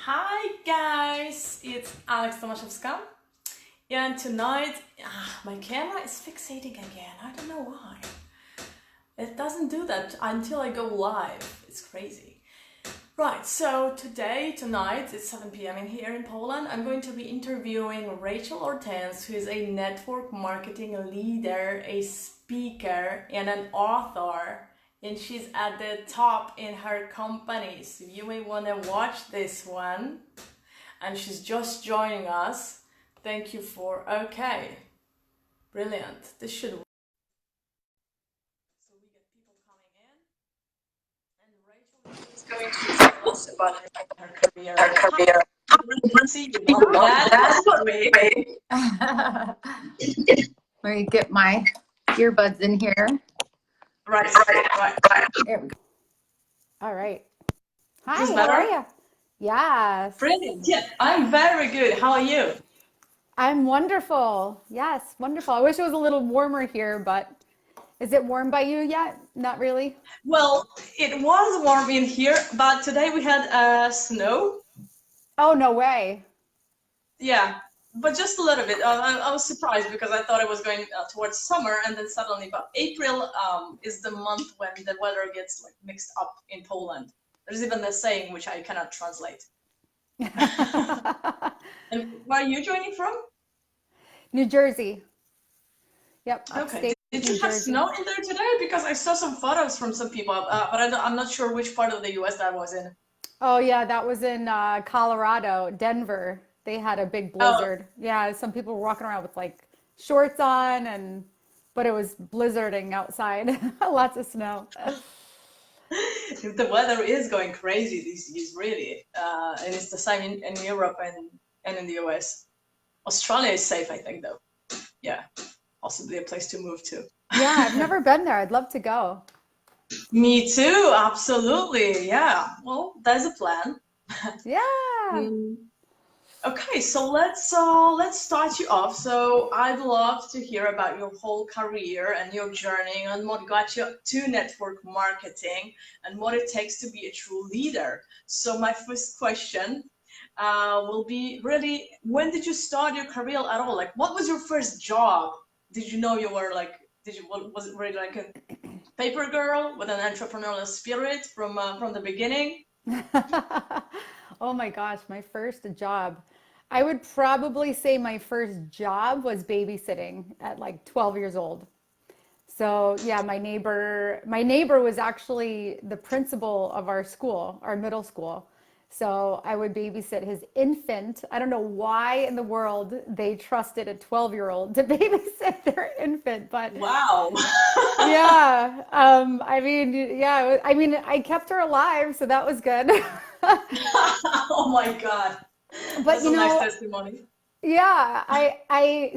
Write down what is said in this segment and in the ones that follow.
Hi guys, it's Alex Tomaszewska, and tonight my camera is fixating again. I don't know why. It doesn't do that until I go live. It's crazy. Right, so tonight, it's 7 p.m. in here in Poland. I'm going to be interviewing Rachel Ortense, who is a network marketing leader, a speaker, and an author. And she's at the top in her company. So you may want to watch this one. And she's just joining us. Thank you for, okay. Brilliant. This should work. So we get people coming in. And Rachel is going to tell us about her career. See, you love that. Great. Let me get my earbuds in here. Right. There we go. All right. Hi, Is this how better? are you? Yes. Brilliant. Yeah, I'm very good. How are you? I'm wonderful. Yes, wonderful. I wish it was a little warmer here, but is it warm by you yet? Not really. Well, it was warm in here, but today we had snow. Oh, no way. Yeah, but just a little bit. I was surprised because I thought it was going towards summer, and then suddenly, but April is the month when the weather gets like mixed up in Poland. There's even a saying which I cannot translate. And where are you joining from? New Jersey. Yep, Okay. upstate Did New you have Jersey. snow in there today? Because I saw some photos from some people, but I'm not sure which part of the U.S. that was in. Oh, yeah, that was in Colorado, Denver. They had a big Oh, blizzard. Yeah, some people were walking around with like shorts on and but it was blizzarding outside. Lots of snow. the weather is going crazy these days, really. And it's the same in Europe and in the US. Australia is safe, I think, though. Yeah, possibly a place to move to. Yeah, I've never been there. I'd love to go. Me too, absolutely. Yeah. Well, there's a plan. Yeah. Mm. Okay, so let's start you off. So I'd love to hear about your whole career and your journey and what got you to network marketing and what it takes to be a true leader. So my first question will be really, when did you start your career at all? Like, what was your first job? Did you know you were like, was it really like a paper girl with an entrepreneurial spirit from the beginning? Oh my gosh, my first job. I would probably say my first job was babysitting at like 12 years old. So yeah, my neighbor was actually the principal of our school, our middle school. So I would babysit his infant. I don't know why in the world they trusted a 12-year-old to babysit their infant, but Wow. yeah, I mean, yeah, I mean, I kept her alive, so that was good. Oh my God. But That's a nice testimony. yeah,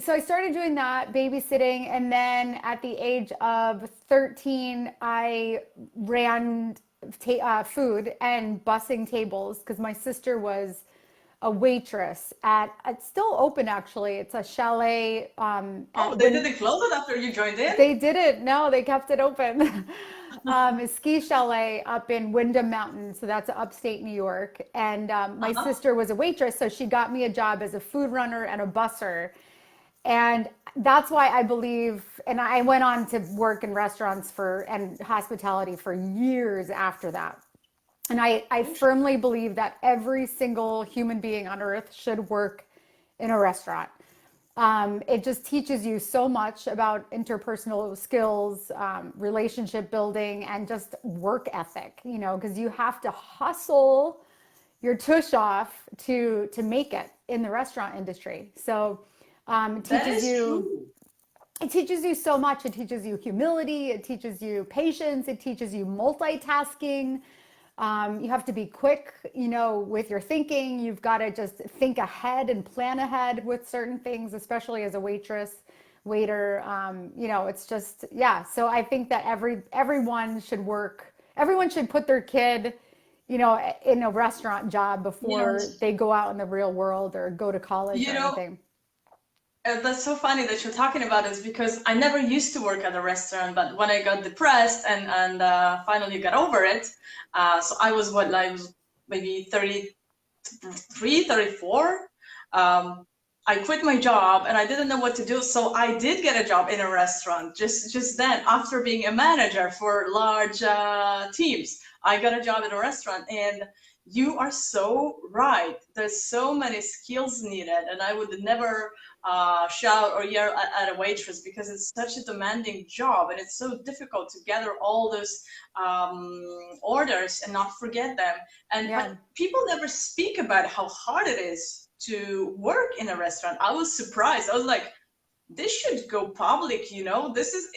so I started doing that babysitting, and then at the age of 13, I ran food and bussing tables because my sister was a waitress at, it's still open actually. It's a chalet Oh, at they Win. didn't close it after you joined in? They didn't. No, they kept it open. A ski chalet up in Windham Mountain, so that's upstate New York. And my Uh-huh. sister was a waitress, so she got me a job as a food runner and a busser. And that's why I believe, and I went on to work in restaurants for and hospitality for years after that. And I firmly believe that every single human being on earth should work in a restaurant. It just teaches you so much about interpersonal skills, relationship building, and just work ethic, because you have to hustle your tush off to make it in the restaurant industry. So it That teaches is you true. it teaches you so much. It teaches you humility. It teaches you patience. It teaches you multitasking. You have to be quick, with your thinking. You've got to just think ahead and plan ahead with certain things, especially as a waitress, waiter. It's just, yeah. So I think that everyone should work. Everyone should put their kid, in a restaurant job before Yes. they go out in the real world or go to college You or know, anything. that's so funny that you're talking about this because I never used to work at a restaurant, but when I got depressed and finally got over it, so I was what, like maybe 30, 33, 34. Um, I quit my job and I didn't know what to do. So I did get a job in a restaurant just then after being a manager for large teams. I got a job in a restaurant, and you are so right. There's so many skills needed, and I would never shout or yell at a waitress because it's such a demanding job, and it's so difficult to gather all those orders and not forget them. And Yeah. but people never speak about how hard it is to work in a restaurant. I was surprised. I was like, this should go public, you know? This is,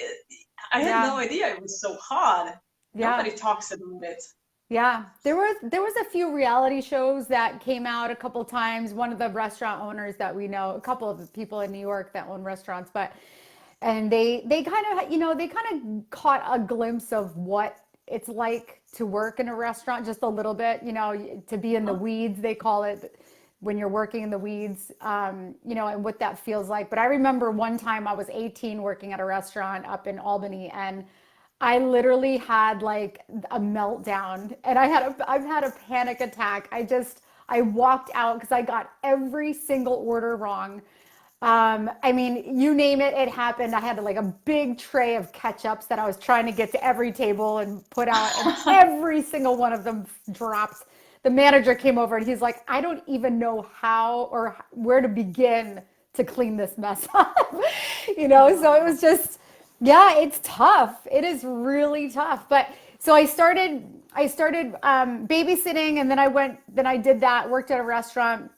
I had Yeah. no idea it was so hard. Yeah. Nobody talks about it. Yeah, there was a few reality shows that came out a couple times. One of the restaurant owners that we know, a couple of the people in New York that own restaurants, but and they kind of they kind of caught a glimpse of what it's like to work in a restaurant just a little bit, to be in the Huh? weeds, they call it, when you're working in the weeds, and what that feels like. But I remember one time I was 18 working at a restaurant up in Albany, and I literally had like a meltdown, and I've had a panic attack. I walked out because I got every single order wrong. I mean, you name it, it happened. I had like a big tray of ketchups that I was trying to get to every table and put out, and every single one of them dropped. The manager came over and he's like, I don't even know how or where to begin to clean this mess up. So it was just, yeah, it's tough. It is really tough. But so I started babysitting, and then I did that, worked at a restaurant.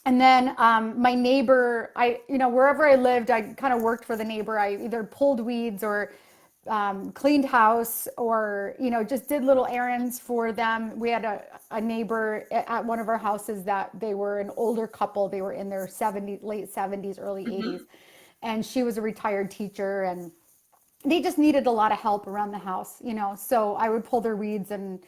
And then my neighbor, wherever I lived, I kind of worked for the neighbor. I either pulled weeds or cleaned house, or just did little errands for them. We had a neighbor at one of our houses that they were an older couple. They were in their late 70s, early 80s. Hmm. And she was a retired teacher, and they just needed a lot of help around the house. So I would pull their weeds, and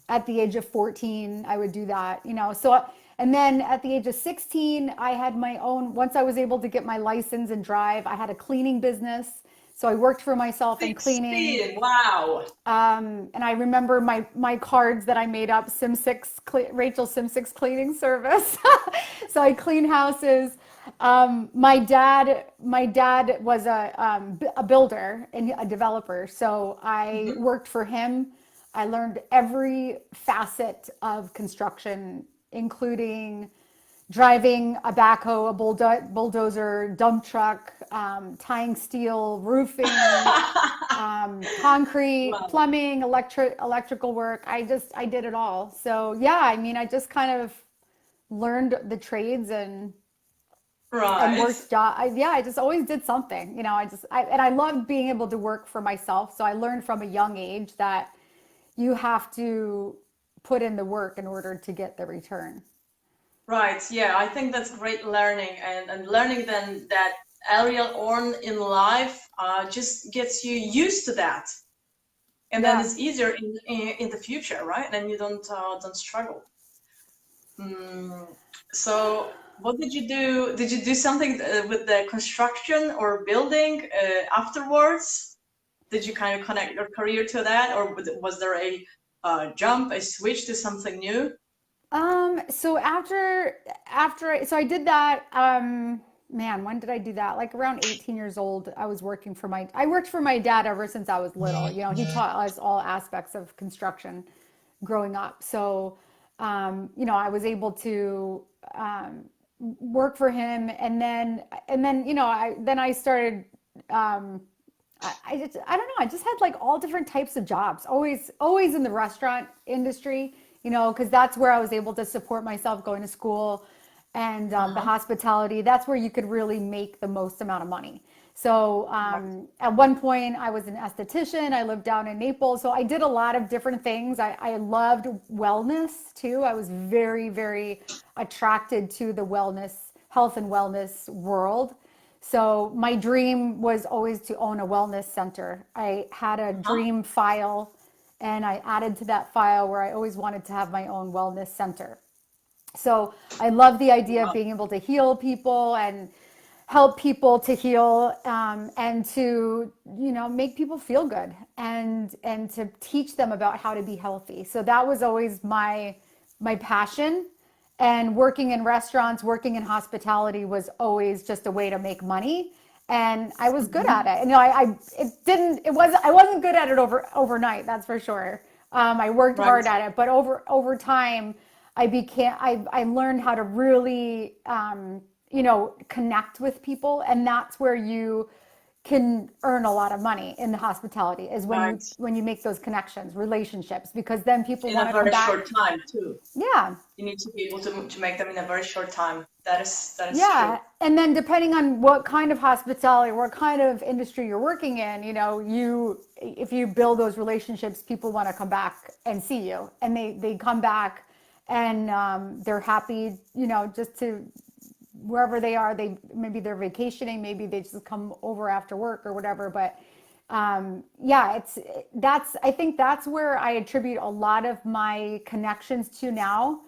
at the age of 14, I would do that. So, and then at the age of 16, I had my own, once I was able to get my license and drive, I had a cleaning business. So I worked for myself in cleaning. 16. Wow. And I remember my cards that I made up, Rachel Sim6 cleaning service. So I clean houses. My dad was a builder and a developer. So I Hmm. worked for him. I learned every facet of construction, including driving a backhoe, a bulldozer, dump truck, tying steel, roofing, concrete, Wow. plumbing, electrical work. I did it all. So yeah, I mean, I just kind of learned the trades and Right. worked yeah, I just always did something. And I loved being able to work for myself. So I learned from a young age that you have to put in the work in order to get the return. Right. Yeah, I think that's great learning, and learning then that aerial on in life just gets you used to that, and then Yeah. it's easier in the future, right? And you don't struggle. Mm. So what did you do? Did you do something with the construction or building afterwards? Did you kind of connect your career to that, or was there a jump, a switch to something new? So so I did that, man, when did I do that? Like around 18 years old, I worked for my dad ever since I was little. He taught us all aspects of construction growing up. So, I was able to work for him, and then, I started, I don't know. I just had like all different types of jobs. Always in the restaurant industry, because that's where I was able to support myself going to school, and the Uh-huh. hospitality. That's where you could really make the most amount of money. So Right. at one point, I was an esthetician. I lived down in Naples, so I did a lot of different things. I loved wellness too. I was very, very attracted to the health and wellness world. So my dream was always to own a wellness center. I had a Uh-huh. dream file, and I added to that file where I always wanted to have my own wellness center. So I love the idea of Wow. being able to heal people and help people to heal, and to make people feel good, and to teach them about how to be healthy. So that was always my passion. And working in restaurants, working in hospitality was always just a way to make money. And I was good at it. And I wasn't good at it overnight, that's for sure. I worked Right. hard at it, but over time, I learned how to really, connect with people. And that's where you can earn a lot of money in the hospitality, is Right. when you make those connections, relationships, because then people In a want to come very back. short time too. Yeah. You need to be able to make them in a very short time. That is Yeah. true. And then depending on what kind of hospitality, what kind of industry you're working in, if you build those relationships, people want to come back and see you, and they come back, and they're happy, just to wherever they are. Maybe they're vacationing, maybe they just come over after work or whatever. But yeah, I think that's where I attribute a lot of my connections to now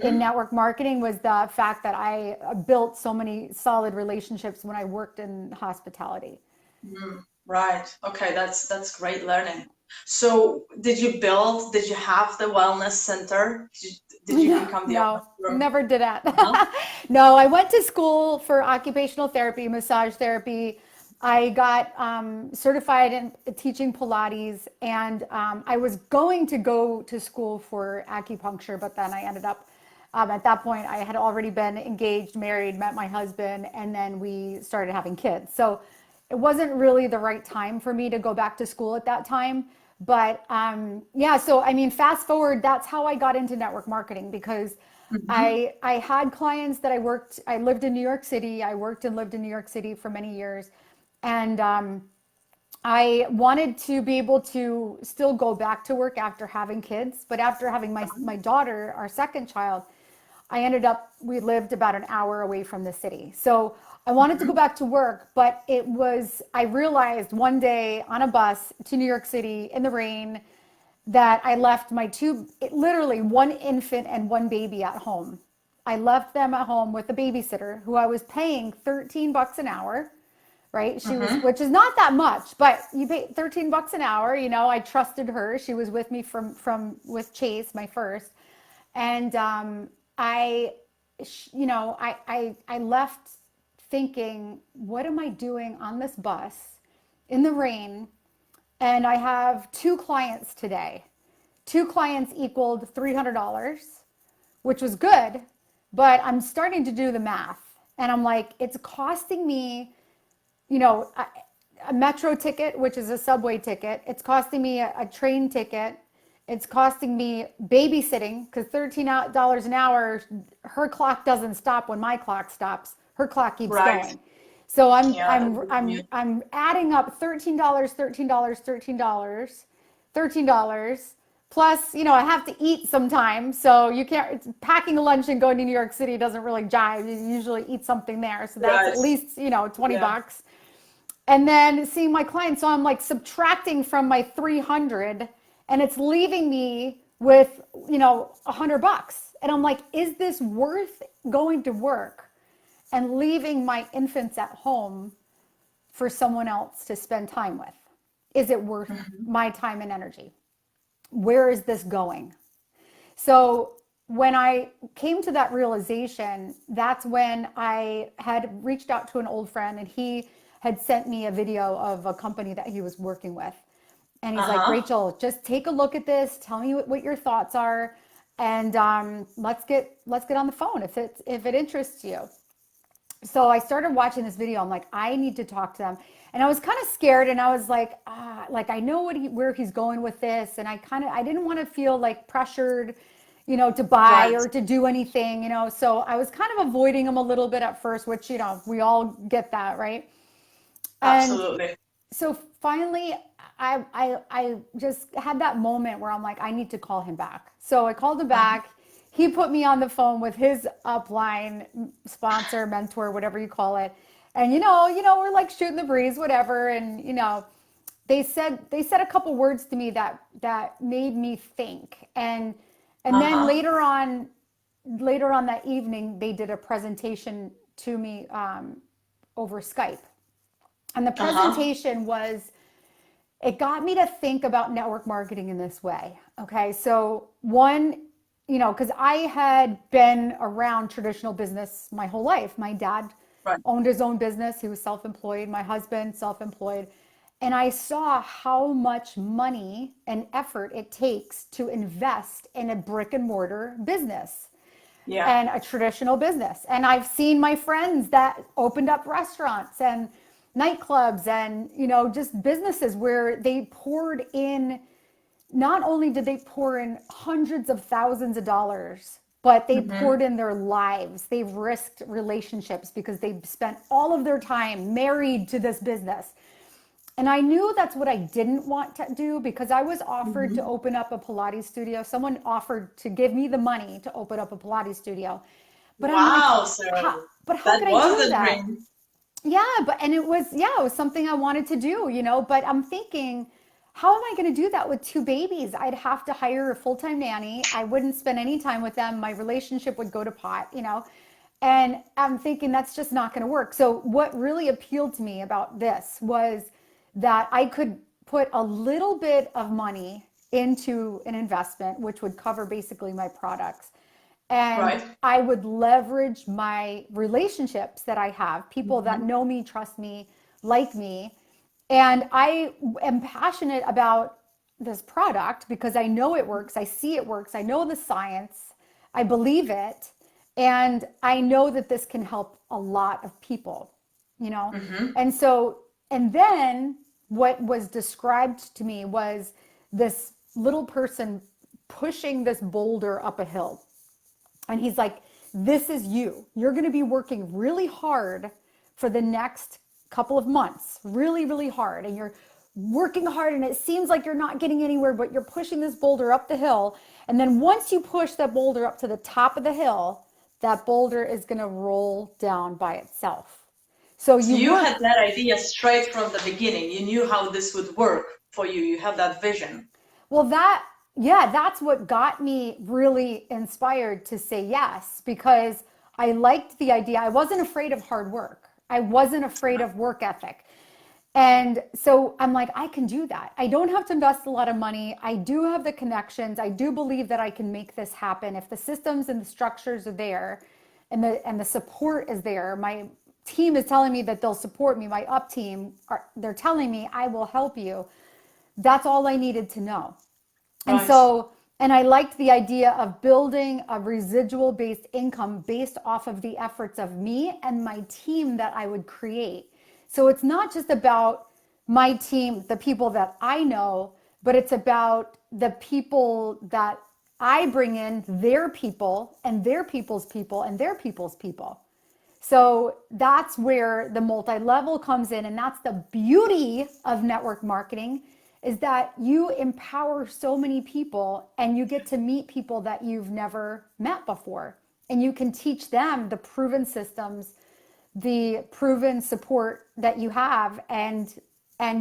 in Hmm. network marketing, was the fact that I built so many solid relationships when I worked in hospitality. Right. Okay, that's great learning. So, did you have the wellness center? Did you No, become the owner no, from? never did that. No? No, I went to school for occupational therapy, massage therapy. I got certified in teaching Pilates, and I was going to go to school for acupuncture, but then I ended up, at that point, I had already been engaged, married, met my husband, and then we started having kids. So it wasn't really the right time for me to go back to school at that time. But yeah, so I mean, fast forward, that's how I got into network marketing, because Hmm. I had clients that I lived in New York City. I worked and lived in New York City for many years. And I wanted to be able to still go back to work after having kids. But after having my daughter, our second child, we lived about an hour away from the city. So I wanted to go Hmm. back to work, but I realized one day on a bus to New York City in the rain that I left literally one infant and one baby at home. I left them at home with a babysitter who I was paying $13 an hour, right? Hmm. Which is not that much, but you pay $13 an hour. I trusted her. She was with me with Chase, my first. And I, I left thinking, what am I doing on this bus in the rain? And I have two clients today. Two clients equaled $300, which was good, but I'm starting to do the math. And I'm like, it's costing me, a metro ticket, which is a subway ticket. It's costing me a train ticket. It's costing me babysitting, because $13 an hour, her clock doesn't stop when my clock stops. Her clock keeps Right. going. So Yeah, and the commute. I'm adding up $13, $13, $13, $13. Plus, I have to eat sometimes. So you can't, packing a lunch and going to New York City doesn't really jive. You usually eat something there. So that's Right. at least, 20 Yeah. bucks. And then seeing my clients. So I'm like subtracting from my 300, and it's leaving me with, $100. And I'm like, is this worth going to work and leaving my infants at home for someone else to spend time with? Is it worth Hmm. my time and energy? Where is this going? So when I came to that realization, that's when I had reached out to an old friend, and he had sent me a video of a company that he was working with. And he's like, Uh-huh. Rachel, just take a look at this. Tell me what your thoughts are, and let's get on the phone if it interests you. So I started watching this video. I'm like, I need to talk to them. And I was kind of scared, and I was like I know where he's going with this. And I didn't want to feel like pressured, to buy Right. or to do anything, So I was kind of avoiding him a little bit at first, which, we all get that, right? And Absolutely. so finally, I just had that moment where I'm like, I need to call him back. So I called him Mhm. back. He put me on the phone with his upline sponsor, mentor, whatever you call it. And we're like shooting the breeze, whatever. And they said a couple words to me that made me think. And then Uh-huh. later on that evening, they did a presentation to me over Skype. And the Uh-huh. presentation it got me to think about network marketing in this way. Okay. So, one, because I had been around traditional business my whole life. My dad Right. owned his own business. He was self-employed. My husband, self-employed. And I saw how much money and effort it takes to invest in a brick and mortar business Yeah. and a traditional business. And I've seen my friends that opened up restaurants and nightclubs and, just businesses where they poured in, not only did they pour in hundreds of thousands of dollars, but they Mm-hmm. poured in their lives. They've risked relationships because they've spent all of their time married to this business. And I knew that's what I didn't want to do because I was offered to Mm-hmm. open up a Pilates studio. Someone offered to give me the money to open up a Pilates studio. But I'm like, Wow. how, So but how that could I was do the that? dream. Yeah, and it was something I wanted to do, but I'm thinking, how am I going to do that with two babies? I'd have to hire a full-time nanny. I wouldn't spend any time with them. My relationship would go to pot. And I'm thinking that's just not going to work. So what really appealed to me about this was that I could put a little bit of money into an investment, which would cover basically my products, and Right. I would leverage my relationships that I have, people that Mm-hmm. know me, trust me, like me. And I am passionate about this product because I know it works. I see it works. I know the science. I believe it. And I know that this can help a lot of people, you know? Mm-hmm. And so, and then what was described to me was this little person pushing this boulder up a hill, and he's like, this is you. You're going to be working really hard for the next couple of months, really, really hard. And you're working hard, and it seems like you're not getting anywhere, but you're pushing this boulder up the hill. And then once you push that boulder up to the top of the hill, that boulder is going to roll down by itself. So So you you work. had that idea straight from the beginning. You knew how this would work for you. You have that vision. Well, yeah, that's what got me really inspired to say yes, because I liked the idea. I wasn't afraid of hard work. I wasn't afraid of work ethic. And so I'm like, I can do that. I don't have to invest a lot of money. I do have the connections. I do believe that I can make this happen. If the systems and the structures are there and the support is there, my team is telling me that they'll support me. My up team they're telling me I will help you. That's all I needed to know. And Right. so, and I liked the idea of building a residual based income based off of the efforts of me and my team that I would create. So it's not just about my team, the people that I know, but it's about the people that I bring in, their people and their people's people and their people's people. So that's where the multi-level comes in. And that's the beauty of network marketing, is that you empower so many people and you get to meet people that you've never met before. And you can teach them the proven systems, the proven support that you have, and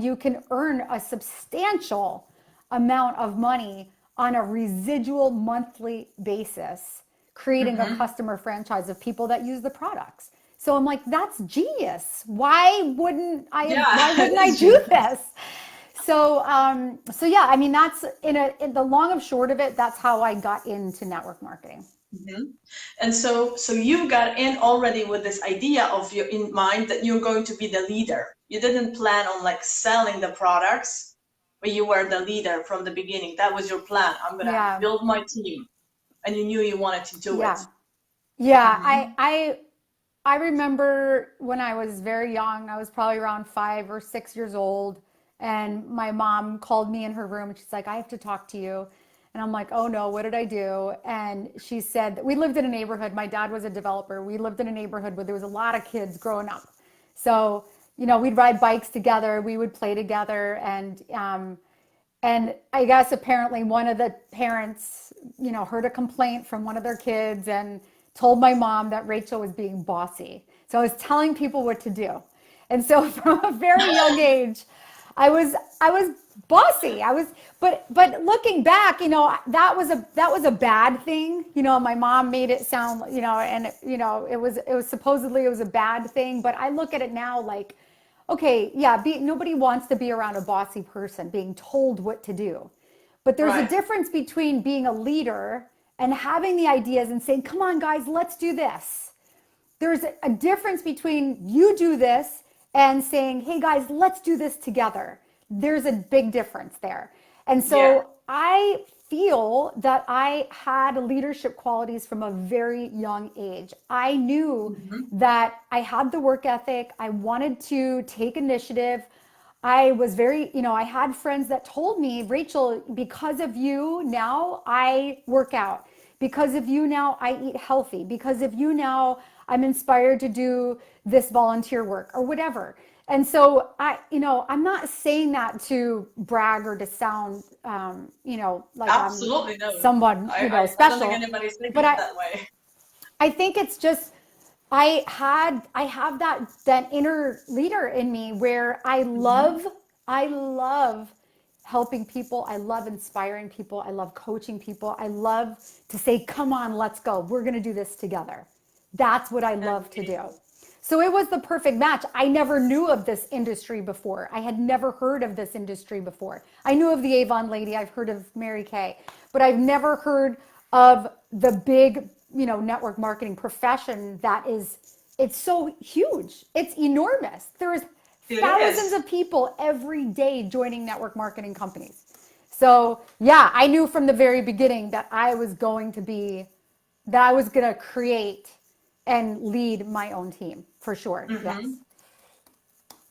you can earn a substantial amount of money on a residual monthly basis, creating a Mm-hmm. customer franchise of people that use the products. So I'm like, that's genius. Why Yeah, it wouldn't I is do genius. this? So yeah, I mean, that's in the long and short of it, that's how I got into network marketing. Hmm. And so you got in already with this idea of you in mind that you're going to be the leader. You didn't plan on like selling the products, but you were the leader from the beginning. That was your plan. I'm gonna Yeah. build my team, and you knew you wanted to do it. Yeah. Yeah. Hmm. I remember when I was very young, I was probably around 5 or 6 years old, and my mom called me in her room and she's like, I have to talk to you. And I'm like, oh no, what did I do? And she said that we lived in a neighborhood. My dad was a developer. We lived in a neighborhood where there was a lot of kids growing up. So, we'd ride bikes together, we would play together, and I guess apparently one of the parents, heard a complaint from one of their kids and told my mom that Rachel was being bossy. So I was telling people what to do. And so from a very young age, I was bossy. But looking back, that was a bad thing. My mom made it sound, and it was supposedly it was a bad thing, but I look at it now like, okay, yeah, nobody wants to be around a bossy person being told what to do. But there's a Right. difference between being a leader and having the ideas and saying, come on, guys, let's do this. There's a difference between you do this and saying, hey, guys, let's do this together. There's a big difference there. And Yeah. so I feel that I had leadership qualities from a very young age. I knew Mhm. that I had the work ethic. I wanted to take initiative. I was very, I had friends that told me, Rachel, because of you now, I work out. Because of you now, I eat healthy. Because of you now, I'm inspired to do this volunteer work or whatever. And so I'm not saying that to brag or to sound, like I'm Absolutely no. someone, I don't think special, anybody's thinking but it that way. I think it's just I have that inner leader in me where Mhm. I love helping people. I love inspiring people. I love coaching people. I love to say, "Come on, let's go. We're going to do this together." That's what I love to do. Amazing. So it was the perfect match. I never knew of this industry before. I had never heard of this industry before. I knew of the Avon lady. I've heard of Mary Kay, but I've never heard of the big, network marketing profession that is, it's so huge. It's enormous. There's It thousands is. of people every day joining network marketing companies. So yeah, I knew from the very beginning that I was going to create and lead my own team for sure. Yes. Hmm.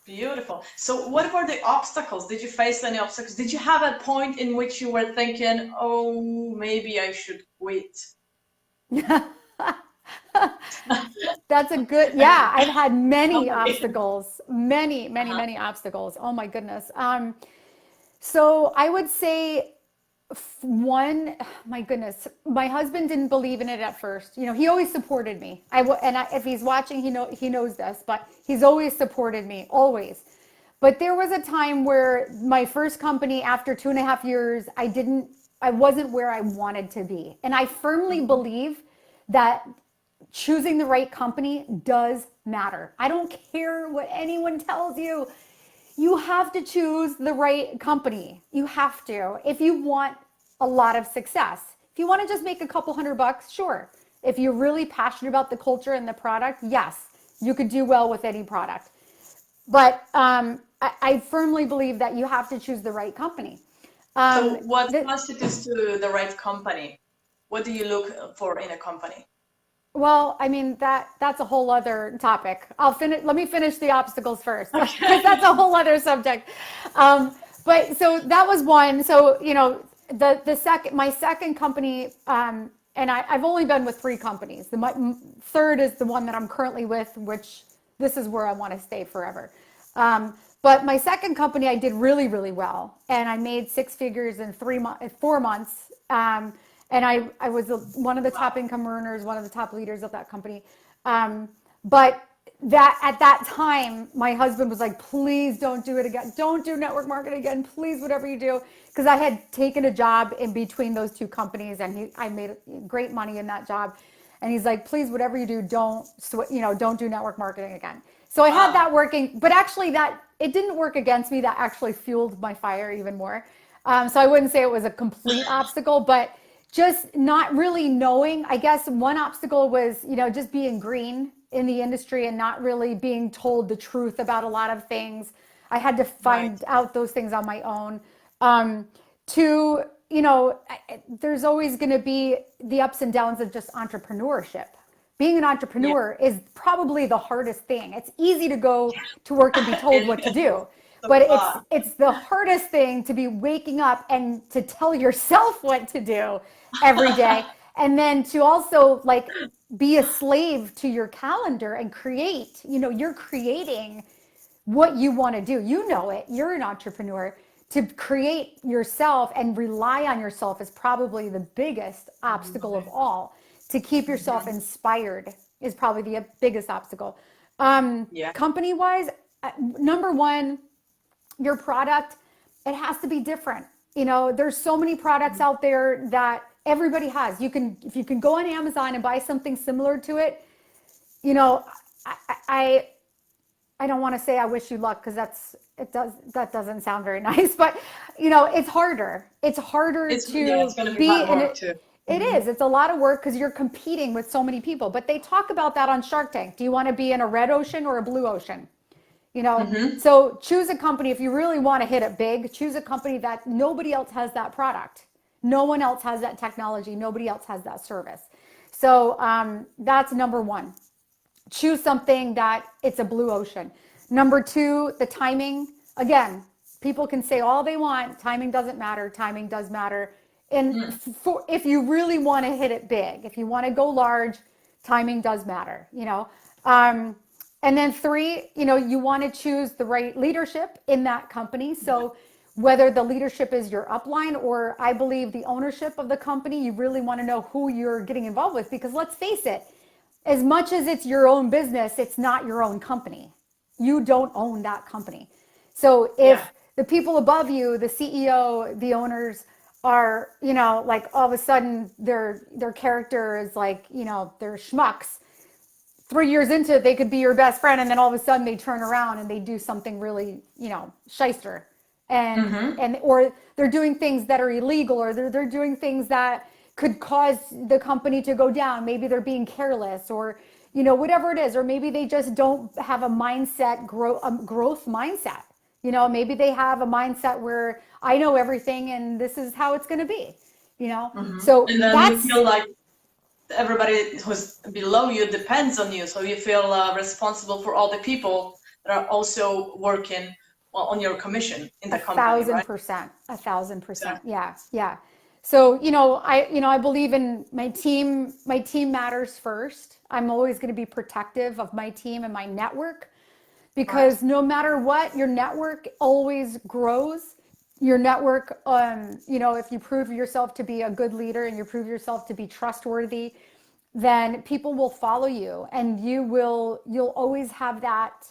Beautiful. So what were the obstacles? Did you face any obstacles? Did you have a point in which you were thinking, oh, maybe I should quit? That's a good, I yeah, mean, I've had many somebody. obstacles, many, many, Uh-huh. many obstacles. Oh my goodness. So I would say one, my goodness, my husband didn't believe in it at first. He always supported me. If he's watching, he knows this, but he's always supported me, always. But there was a time where my first company, after 2.5 years, I wasn't where I wanted to be. And I firmly Hmm. believe that choosing the right company does matter. I don't care what anyone tells you. You have to choose the right company. You have to. If you want a lot of success. If you want to just make a couple $100, sure. If you're really passionate about the culture and the product, yes, you could do well with any product. But I firmly believe that you have to choose the right company. So Um, what the, constitutes to the right company? What do you look for in a company? Well, I mean that's a whole other topic. I'll finish. Let me finish the obstacles first, because that's Okay. a whole other subject. But so that was one. So the second my second company, and I've only been with three companies. My third is the one that I'm currently with, which this is where I want to stay forever. But my second company, I did really, really well, and I made six figures in 4 months. And I was one of the top Wow. income earners, one of the top leaders of that company. But that at that time, my husband was like, please don't do it again. Don't do network marketing again. Please, whatever you do. Because I had taken a job in between those two companies, and I made great money in that job. And he's like, please, whatever you do, don't do network marketing again. So I had Wow. that working, but actually that it didn't work against me. That actually fueled my fire even more. So I wouldn't say it was a complete obstacle, but just not really knowing. I guess one obstacle was, just being green in the industry and not really being told the truth about a lot of things. I had to Right. find out those things on my own. Two, there's always going to be the ups and downs of just entrepreneurship. Being an Yeah. entrepreneur is probably the hardest thing. It's easy to go to work and be told It what to is do, a but it's lot. it's the hardest thing to be waking up and to tell yourself what to do every day, and then to also like be a slave to your calendar and create. You're creating what you want to do. You know it. You're an entrepreneur. To create yourself and rely on yourself is probably the biggest obstacle of all. To keep yourself Mhm. inspired is probably the biggest obstacle. Yeah. Company wise, number one, your product, it has to be different. There's so many products out there that everybody has. If you can go on Amazon and buy something similar to it, you know, I, I, I don't want to say I wish you luck, because that doesn't sound very nice, but it's harder. It's harder It's, yeah, it's to going to be be hard in work it. too. It is. It's a lot of work because you're competing with so many people. But they talk about that on Shark Tank. Do you want to be in a red ocean or a blue ocean? You know, Mm-hmm. so choose a company. If you really want to hit it big, choose a company that nobody else has that product. No one else has that technology. Nobody else has that service. So that's number one. Choose something that it's a blue ocean. Number two, the timing. Again, people can say all they want. Timing doesn't matter. Timing does matter. And if you really want to hit it big, if you want to go large, timing does matter, you know. And then three, you know, you want to choose the right leadership in that company. So whether the leadership is your upline or I believe the ownership of the company, you really want to know who you're getting involved with because let's face it, as much as it's your own business, it's not your own company. You don't own that company. So Yeah. if the people above you, the CEO, the owners are, you know, like all of a sudden their character is like, you know, they're schmucks. 3 years into it, they could be your best friend, and then all of a sudden they turn around and they do something really, you know, shyster, and or they're doing things that are illegal, or they're doing things that could cause the company to go down. Maybe they're being careless, or you know, whatever it is, or maybe they just don't have a mindset growth mindset. You know, maybe they have a mindset where I know everything and this is how it's going to be. You know, so And then you that's feel like everybody who's below you depends on you, so you feel responsible for all the people that are also working on your commission in A the company, thousand right? percent, a thousand So, percent. Yeah, yeah. So, I believe in my team. My team matters first. I'm always going to be protective of my team and my network right. because no matter what, your network always grows. Your network, if you prove yourself to be a good leader and you prove yourself to be trustworthy, then people will follow you and you'll always have that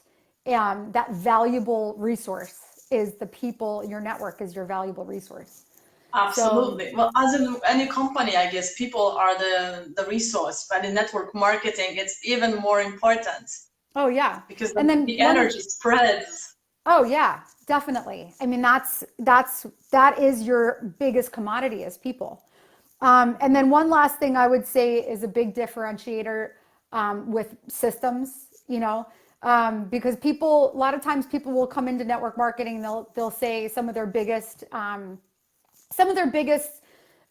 valuable resource is the people. Your network is your valuable resource. So, Absolutely. Well, as in any company, I guess people are the resource, but in network marketing, it's even more important oh yeah. because And then the energy spreads. oh yeah, definitely. I mean, that is your biggest commodity as people. And then one last thing I would say is a big differentiator with systems, because a lot of times people will come into network marketing, they'll say some of their biggest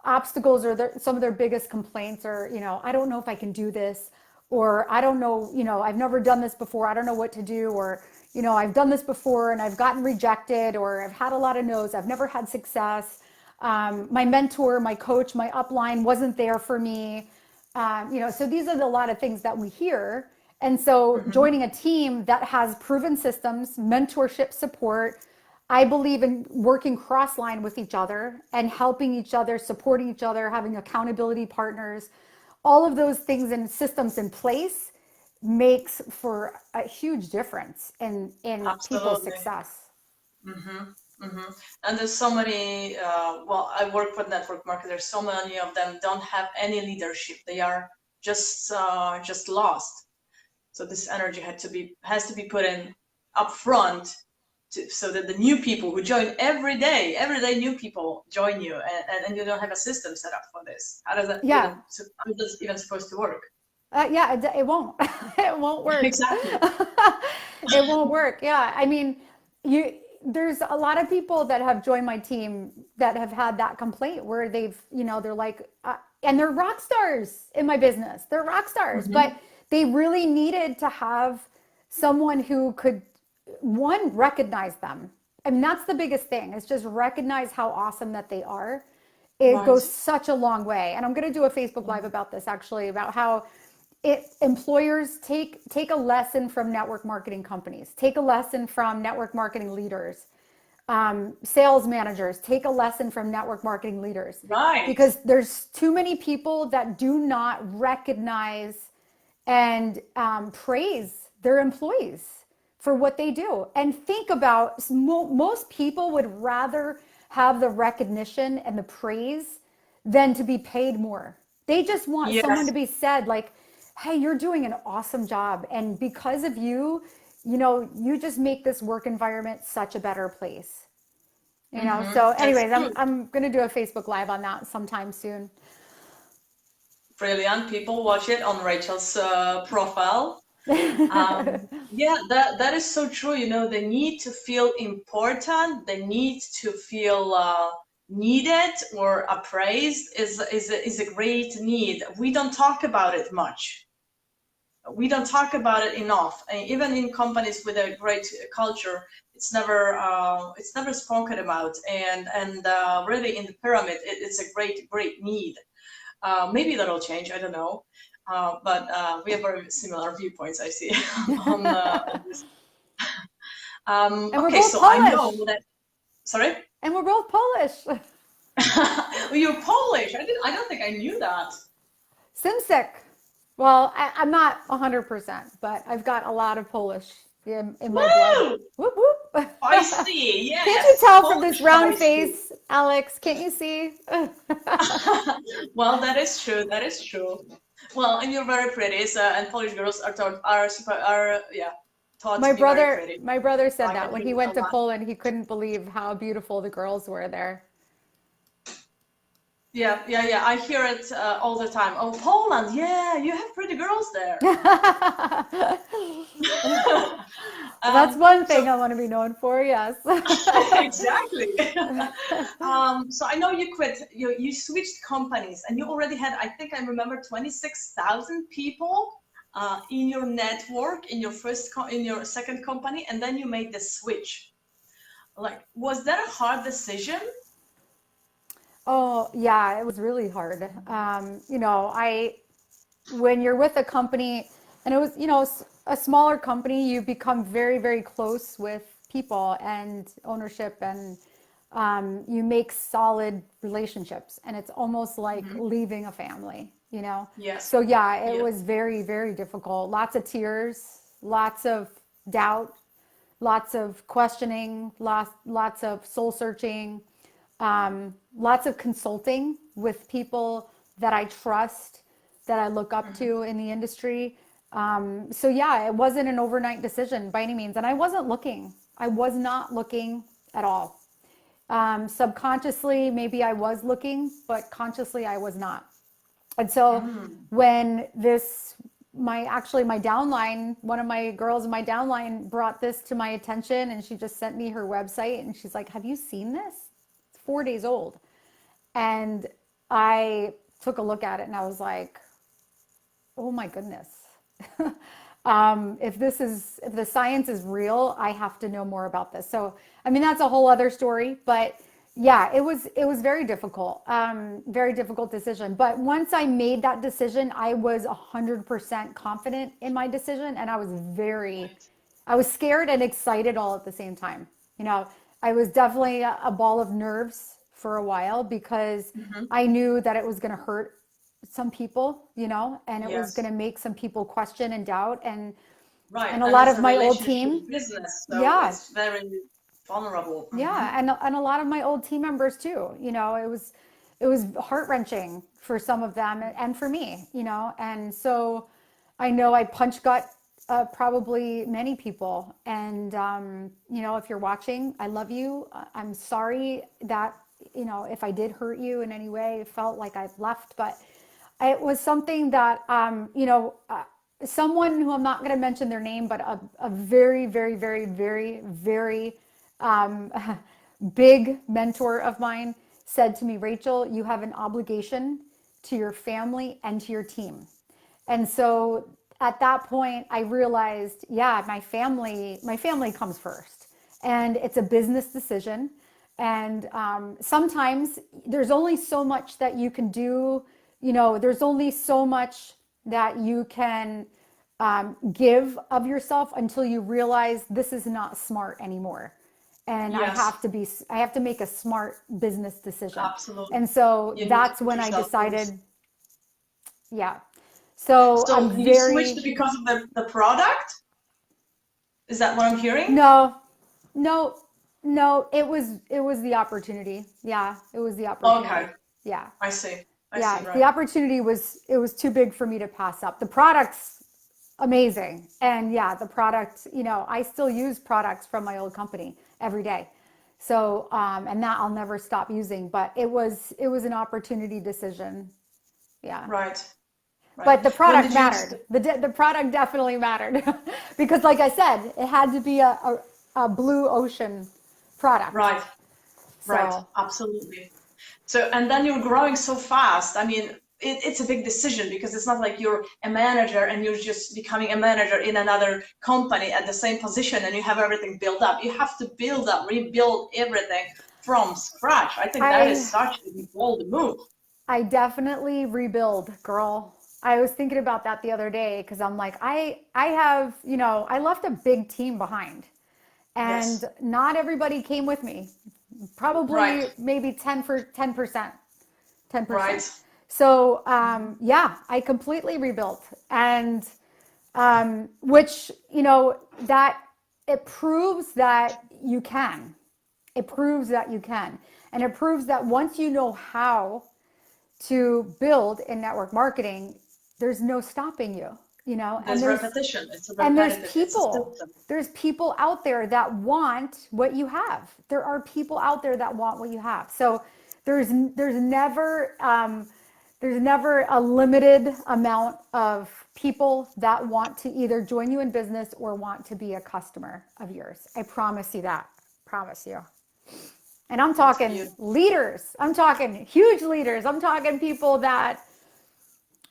obstacles or some of their biggest complaints are, I don't know if I can do this, or I don't know, I've never done this before. I don't know what to do, or, I've done this before and I've gotten rejected, or I've had a lot of no's. I've never had success. My mentor, my coach, my upline wasn't there for me. So these are a lot of things that we hear. And so joining a team that has proven systems, mentorship support, I believe in working cross line with each other and helping each other, supporting each other, having accountability partners, all of those things and systems in place makes for a huge difference in people's Absolutely. success. And there's so many, I work with network marketers, so many of them don't have any leadership. They are just lost. So this energy has to be put in up front so that the new people who join every day new people join you, and you don't have a system set up for this. How does that Yeah. how is this even supposed to work? Yeah, it won't. It won't work. Exactly. It won't work. Yeah. I mean, there's a lot of people that have joined my team that have had that complaint where they're like, and they're rock stars in my business. They're rock stars, but they really needed to have someone who could, one, recognize them. I mean, that's the biggest thing is just recognize how awesome that they are. It Right. goes such a long way. And I'm going to do a Facebook Live about this actually, about how employers take a lesson from network marketing companies, take a lesson from network marketing leaders, sales managers, take a lesson from network marketing leaders, Right. because there's too many people that do not recognize and praise their employees for what they do. And think about, most people would rather have the recognition and the praise than to be paid more. They just want someone Yes. to be said like, hey, you're doing an awesome job, and because of you, you just make this work environment such a better place. So That's anyways, true. I'm going to do a Facebook Live on that sometime soon. Brilliant. People watch it on Rachel's profile. Yeah, that is so true. You know, they need to feel important. They need to feel needed or appraised is a great need. We don't talk about it much. We don't talk about it enough. And even in companies with a great culture, it's never spoken about. And really in the pyramid, it's a great need. Maybe that'll change. I don't know. But we have very similar viewpoints, I see, on this. And we're Okay, both so I know Polish. that. Sorry, And we're both Polish. you're Polish. I don't think I knew that. Simsek. Well, I'm not 100%, but I've got a lot of Polish in my blood. Woo! Whoop whoop. I see. Can't you Yes, tell from this Polish round spicy. face, Alex? Can't you see? Well, that is true. That is true. Well, and you're very pretty. So, and Polish girls are yeah thought to My be very brother, pretty. my brother So said I that can when hear he it a went to lot. Poland, he couldn't believe how beautiful the girls were there. Yeah. I hear it all the time. Oh, Poland. Yeah, you have pretty girls there. That's one So thing I want to be known for, yes. exactly. So I know you quit. You switched companies, and you already had. I think I remember 26,000 people in your network in your in your second company, and then you made the switch. Like, was that a hard decision? Oh, yeah, it was really hard. When you're with a company, and it was, a smaller company, you become very, very close with people and ownership, and you make solid relationships, and it's almost like Hmm. leaving a family. Yes. So yeah, it Yes. was very, very difficult. Lots of tears, lots of doubt, lots of questioning, lots of soul searching, lots of consulting with people that I trust, that I look up Hmm. to in the industry. So yeah, it wasn't an overnight decision by any means, and I wasn't looking. I was not looking at all. Subconsciously, maybe I was looking, but consciously, I was not. And so Mm. when my downline, one of my girls in my downline brought this to my attention, and she just sent me her website, and she's like, "Have you seen this? It's 4 days old." And I took a look at it, and I was like, "Oh my goodness." If the science is real, I have to know more about this. So, I mean, that's a whole other story, but yeah, it was very difficult decision. But once I made that decision, I was 100% confident in my decision, and Right. I was scared and excited all at the same time. You know, I was definitely a ball of nerves for a while because Hmm. I knew that it was going to hurt some people, and it was going Yes. to make some people question and doubt, Right. and a And lot it's of a my old relationship team. business, so Yeah, it's very vulnerable. Hmm. yeah, and a lot of my old team members too. It was heart wrenching for some of them and for me. And so I know I punch gut probably many people. And if you're watching, I love you. I'm sorry that if I did hurt you in any way, it felt like I've left, but it was something that someone who I'm not going to mention their name, but a very, very, very, very, very um, big mentor of mine said to me, "Rachel, you have an obligation to your family and to your team." And so at that point, I realized, yeah, my family comes first, and it's a business decision. And sometimes there's only so much that you can do. There's only so much that you can give of yourself until you realize this is not smart anymore, and Yes, I have to make a smart business decision. absolutely. And so You need to that's put when I yourself first. decided, yeah. So I'm So you switched very, because of the product? Is that what I'm hearing? no, no, no, it was the opportunity. Yeah, it was the Okay, opportunity. Yeah. I see. I see, Yeah, the right. opportunity was too big for me to pass up. The product's amazing. And yeah, the product, I still use products from my old company every day. So, and that I'll never stop using, but it was an opportunity decision. Yeah. Right. right. But the When product did you? mattered. The product definitely mattered because, like I said, it had to be a blue ocean product. Right, right, So absolutely. So, and then you're growing so fast. I mean, it's a big decision because it's not like you're a manager and you're just becoming a manager in another company at the same position and you have everything built up. You have to build up, rebuild everything from scratch. I think that is I such a bold move. I definitely rebuild, girl. I was thinking about that the other day because I'm like, I have, I left a big team behind and Yes, not everybody came with me. right, Probably maybe 10%, 10%. right. So, yeah, I completely rebuilt and, which, that it proves that you can. It proves that you can. And it proves that once you know how to build in network marketing, there's no stopping you, and There's repetition. It's a and there's repetitive, it's a people, system. there's people out there that want what you have. There are people out there that want what you have. So there's never there's never a limited amount of people that want to either join you in business or want to be a customer of yours. I promise you that. Promise you. And I'm That's talking beautiful. leaders. I'm talking huge leaders. I'm talking people that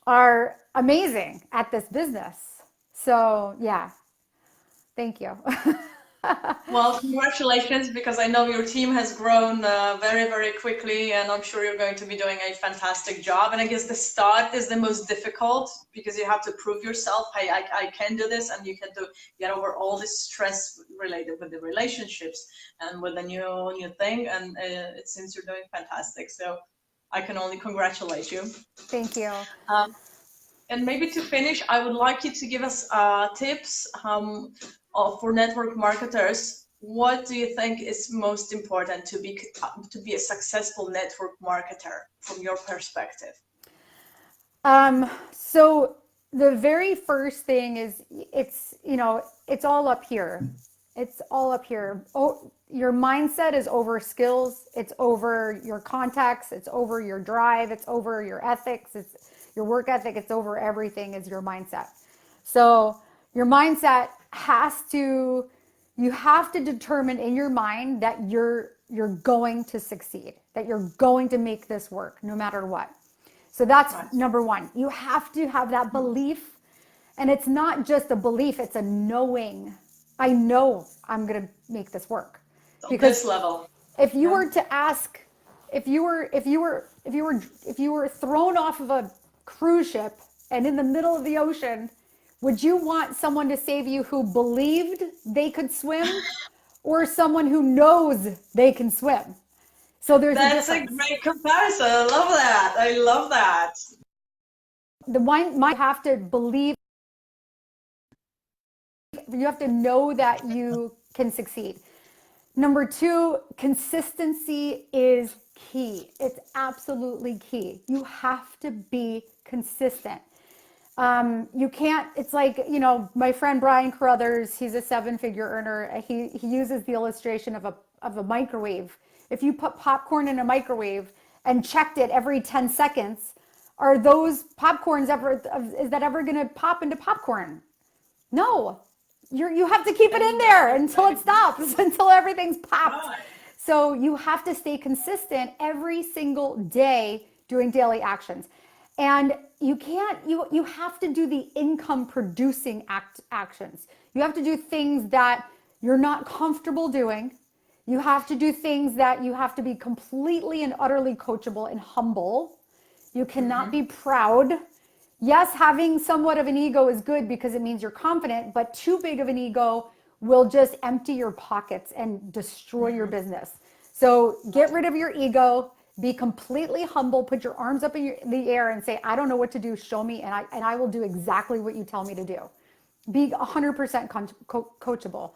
are amazing at this business. So, yeah, thank you. Well, congratulations, because I know your team has grown very, very quickly, and I'm sure you're going to be doing a fantastic job. And I guess the start is the most difficult because you have to prove yourself. Hey, I can do this, and you can get over all this stress related with the relationships and with the new thing. And it seems you're doing fantastic. So I can only congratulate you. Thank you. Um, and maybe to finish, I would like you to give us tips for network marketers. What do you think is most important to be a successful network marketer from your perspective? So the very first thing is it's all up here. It's all up here. Oh, your mindset is over skills. It's over your contacts. It's over your drive. It's over your ethics. It's your work ethic. It's over everything is your mindset. So your mindset you have to determine in your mind that you're going to succeed, that you're going to make this work no matter what. So that's Right. number one. You have to have that belief. And it's not just a belief, it's a knowing. I know I'm going to make this work. On Because this level. if you Yeah. were to ask, if you were thrown off of a cruise ship and in the middle of the ocean, would you want someone to save you who believed they could swim or someone who knows they can swim? So there's a That's a difference. great comparison. I love that. I love that. The one might have to believe, you have to know that you can succeed. Number two, consistency is key. It's absolutely key. You have to be consistent. You can't, it's like, my friend Brian Carruthers, he's a 7-figure earner. He uses the illustration of a microwave. If you put popcorn in a microwave and checked it every 10 seconds, are those popcorns is that ever going to pop into popcorn? No, you have to keep it in there until it stops, until everything's popped. Right. So you have to stay consistent every single day doing daily actions. And you have to do the income producing actions. You have to do things that you're not comfortable doing. You have to do things that you have to be completely and utterly coachable and humble. You cannot be proud. Yes, having somewhat of an ego is good because it means you're confident, but too big of an ego will just empty your pockets and destroy your business. So get rid of your ego, be completely humble, put your arms up in the air and say, I don't know what to do, show me, and I will do exactly what you tell me to do. Be 100% coachable.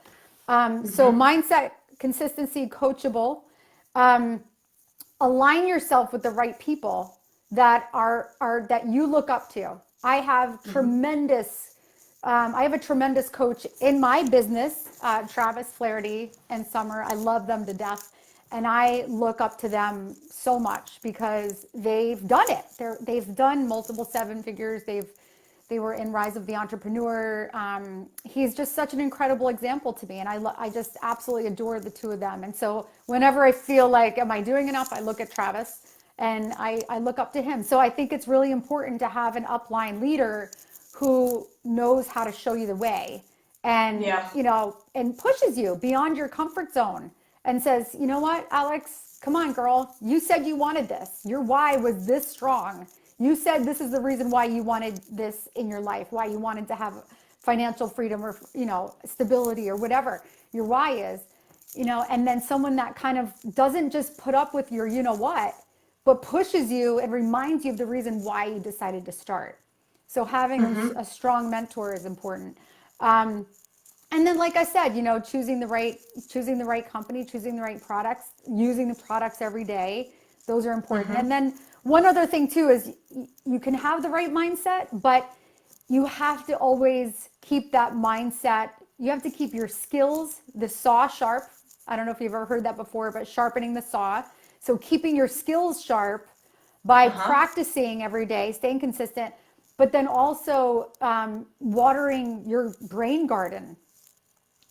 So mindset, consistency, coachable. Align yourself with the right people that that you look up to. I have a tremendous coach in my business, Travis Flaherty and Summer. I love them to death. And I look up to them so much because they've done it. They've done multiple seven figures. They were in Rise of the Entrepreneur. He's just such an incredible example to me, and I just absolutely adore the two of them. And so whenever I feel like, am I doing enough? I look at Travis and I look up to him. So I think it's really important to have an upline leader who knows how to show you the way, and Yeah. and pushes you beyond your comfort zone and says, you know what, Alex, come on, girl, you said you wanted this. Your why was this strong. You said this is the reason why you wanted this in your life, why you wanted to have financial freedom or stability or whatever your why is. And then someone that kind of doesn't just put up with your what, but pushes you and reminds you of the reason why you decided to start. So having a strong mentor is important. And then, like I said, choosing the right company, choosing the right products, using the products every day. Those are important. And then one other thing too is you can have the right mindset, but you have to always keep that mindset. You have to keep your skills, the saw sharp. I don't know if you've ever heard that before, but sharpening the saw. So keeping your skills sharp by practicing every day, staying consistent, but then also watering your brain garden.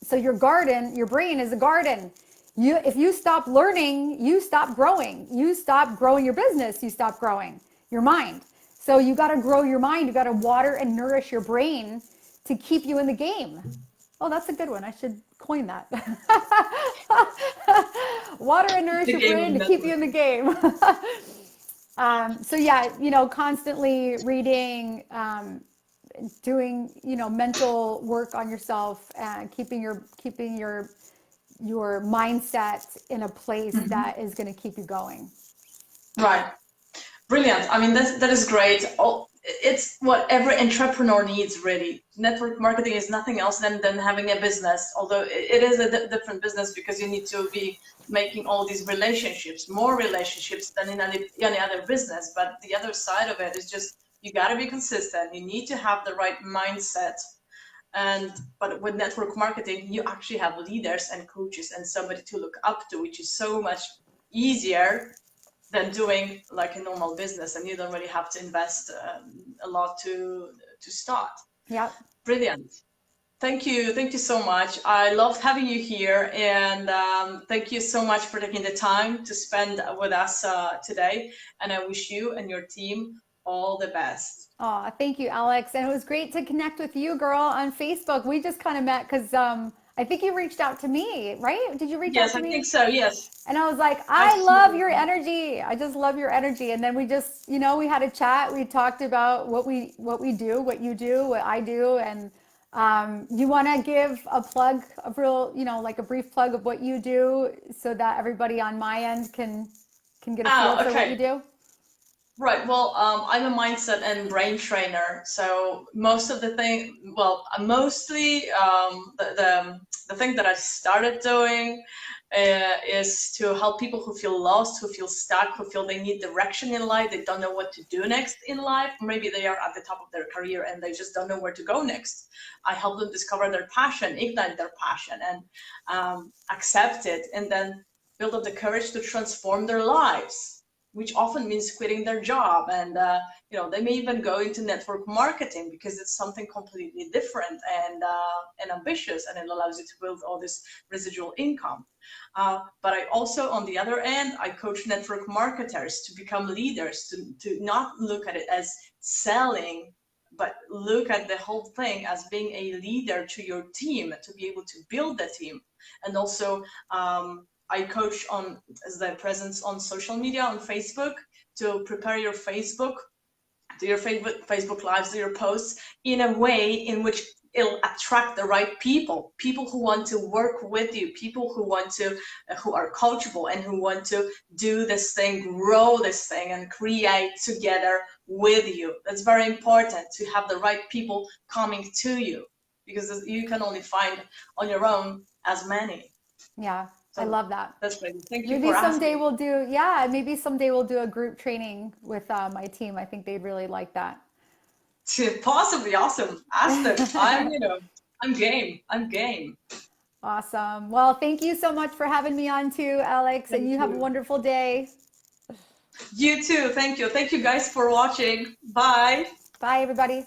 So your brain is a garden. If you stop learning, you stop growing. You stop growing your business, you stop growing your mind. So you got to grow your mind. You got to water and nourish your brain to keep you in the game. Oh, that's a good one. I should coin that. Water and nourish your brain to keep you in the game. So yeah, constantly reading, doing mental work on yourself, and keeping your mindset in a place that is going to keep you going. Right. Brilliant. I mean, that is great. It's what every entrepreneur needs, really. Network marketing is nothing else than having a business, although it is a different business because you need to be making all these relationships, more relationships than in any other business. But the other side of it is just you got to be consistent. You need to have the right mindset. But with network marketing, you actually have leaders and coaches and somebody to look up to, which is so much easier than doing like a normal business, and you don't really have to invest a lot to start. Yeah. Brilliant. Thank you so much. I loved having you here, and thank you so much for taking the time to spend with us today. And I wish you and your team all the best. Oh, thank you, Alex. And it was great to connect with you, girl, on Facebook. We just kind of met because I think you reached out to me, right? Did you reach out to me? Yes, I think so, yes. And I was like, I love your energy. I just love your energy. And then we just, we had a chat. We talked about what we do, what you do, what I do. And you want to give a plug, a real, like a brief plug of what you do so that everybody on my end can get a feel for what you do? Right. Well, I'm a mindset and brain trainer. So most of the thing, mostly the thing that I started doing is to help people who feel lost, who feel stuck, who feel they need direction in life. They don't know what to do next in life. Maybe they are at the top of their career and they just don't know where to go next. I help them discover their passion, ignite their passion, and accept it, and then build up the courage to transform their lives, which often means quitting their job. And they may even go into network marketing because it's something completely different and ambitious, and it allows you to build all this residual income. But I also, on the other end, I coach network marketers to become leaders, to not look at it as selling, but look at the whole thing as being a leader to your team, to be able to build the team. And also, I coach on the presence on social media, on Facebook, to prepare your Facebook, do your Facebook lives, do your posts in a way in which it'll attract the right people who want to work with you, people who are coachable and who want to do this thing, grow this thing, and create together with you. That's very important, to have the right people coming to you, because you can only find on your own as many. Yeah. I love that. That's great. Thank you maybe for someday asking. maybe someday we'll do a group training with my team. I think they'd really like that. Possibly. Awesome. Ask them. I'm game. Awesome. Well, thank you so much for having me on too, Alex, and Thank you have a you. wonderful day. You too. Thank you. Thank you guys for watching. Bye. Bye, everybody.